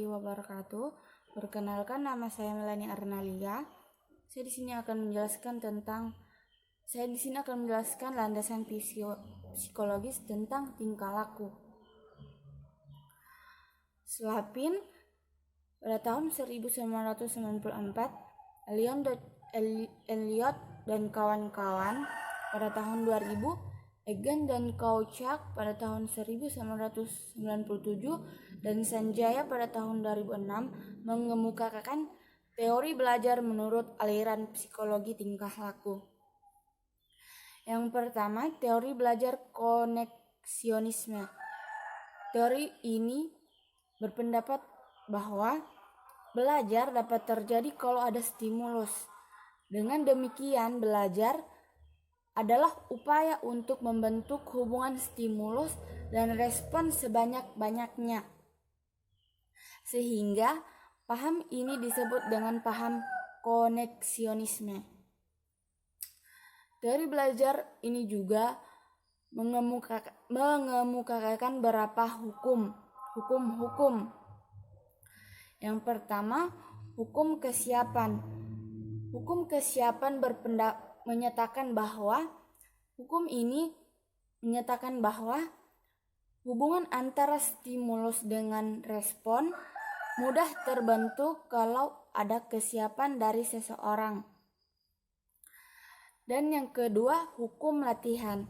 warahmatullahi wabarakatuh. Perkenalkan, nama saya Melani Arnalia. Saya di sini akan menjelaskan landasan psikologis tentang tingkah laku. Slapin pada tahun 1994, Eliot dan kawan-kawan pada tahun 2000, Egan dan Kauchak pada tahun 1997 dan Sanjaya pada tahun 2006 mengemukakan teori belajar menurut aliran psikologi tingkah laku. Yang pertama, teori belajar koneksionisme. Teori ini berpendapat bahwa belajar dapat terjadi kalau ada stimulus. Dengan demikian, belajar adalah upaya untuk membentuk hubungan stimulus dan respon sebanyak-banyaknya. Sehingga paham ini disebut dengan paham koneksionisme. Teori belajar ini juga mengemukakan beberapa hukum. Yang pertama, hukum kesiapan. Hukum kesiapan menyatakan bahwa hubungan antara stimulus dengan respon mudah terbentuk kalau ada kesiapan dari seseorang. Dan yang kedua, hukum latihan.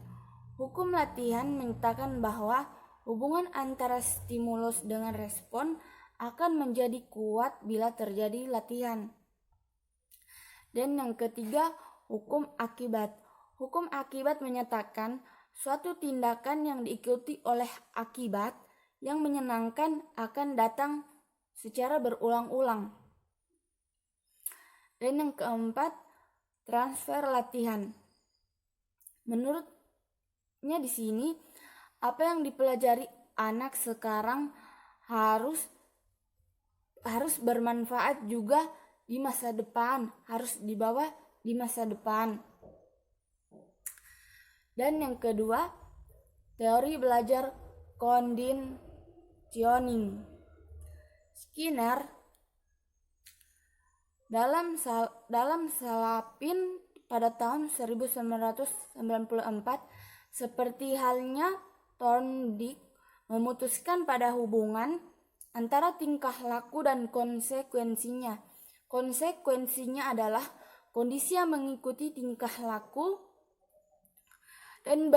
Hukum latihan menyatakan bahwa hubungan antara stimulus dengan respon akan menjadi kuat bila terjadi latihan. Dan yang ketiga, hukum akibat. Hukum akibat menyatakan suatu tindakan yang diikuti oleh akibat yang menyenangkan akan datang secara berulang-ulang. Dan yang keempat, transfer latihan. Menurutnya di sini, apa yang dipelajari anak sekarang harus bermanfaat juga di masa depan, harus dibawa di masa depan. Dan yang kedua, teori belajar conditioning. Skinner dalam Slapin pada tahun 1994, seperti halnya Thorndike, memutuskan pada hubungan antara tingkah laku dan konsekuensinya. Konsekuensinya adalah kondisi yang mengikuti tingkah laku dan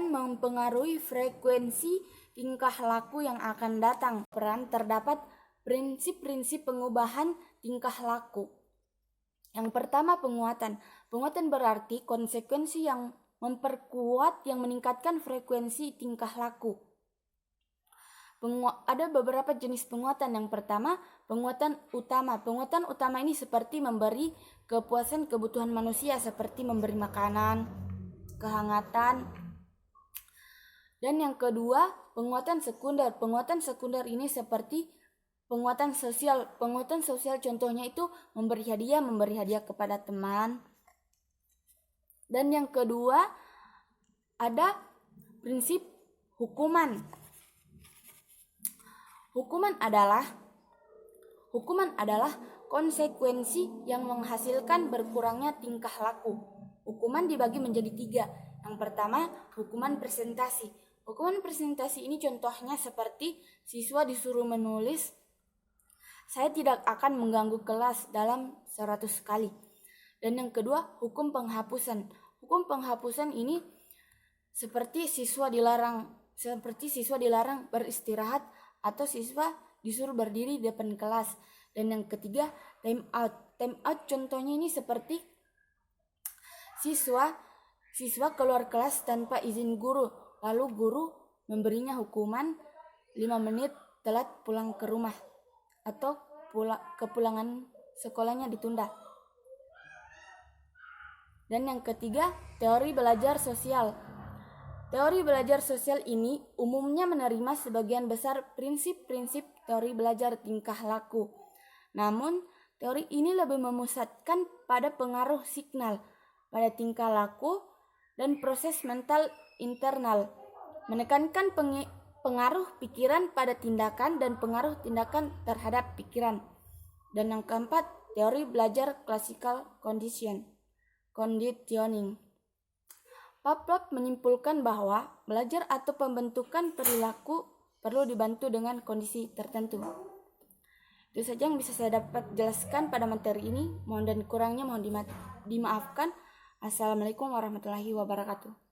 mempengaruhi frekuensi tingkah laku yang akan datang. Terdapat prinsip-prinsip pengubahan tingkah laku. Yang pertama, penguatan. Penguatan berarti konsekuensi yang memperkuat, yang meningkatkan frekuensi tingkah laku. Ada beberapa jenis penguatan. Yang pertama, penguatan utama. Penguatan utama ini seperti memberi kepuasan kebutuhan manusia, seperti memberi makanan, kehangatan. Dan yang kedua, penguatan sekunder. Penguatan sekunder ini seperti penguatan sosial. Penguatan sosial contohnya itu memberi hadiah kepada teman. Dan yang kedua, ada prinsip hukuman. Hukuman adalah konsekuensi yang menghasilkan berkurangnya tingkah laku. Hukuman dibagi menjadi 3. Yang pertama, hukuman presentasi. Hukuman presentasi ini contohnya seperti siswa disuruh menulis, "Saya tidak akan mengganggu kelas dalam 100 kali." Dan yang kedua, hukum penghapusan. Hukum penghapusan ini seperti siswa dilarang beristirahat atau siswa disuruh berdiri di depan kelas. Dan yang ketiga, time out. Time out contohnya ini seperti siswa keluar kelas tanpa izin guru, lalu guru memberinya hukuman 5 menit telat pulang ke rumah atau kepulangan sekolahnya ditunda. Dan yang ketiga, teori belajar sosial. Teori belajar sosial ini umumnya menerima sebagian besar prinsip-prinsip teori belajar tingkah laku. Namun, teori ini lebih memusatkan pada pengaruh signal pada tingkah laku dan proses mental internal, menekankan pengaruh pikiran pada tindakan dan pengaruh tindakan terhadap pikiran. Dan yang keempat, teori belajar classical conditioning. Pavlov menyimpulkan bahwa belajar atau pembentukan perilaku perlu dibantu dengan kondisi tertentu. Itu saja yang bisa saya dapat jelaskan pada materi ini. Mohon dan kurangnya mohon dimaafkan. Assalamualaikum warahmatullahi wabarakatuh.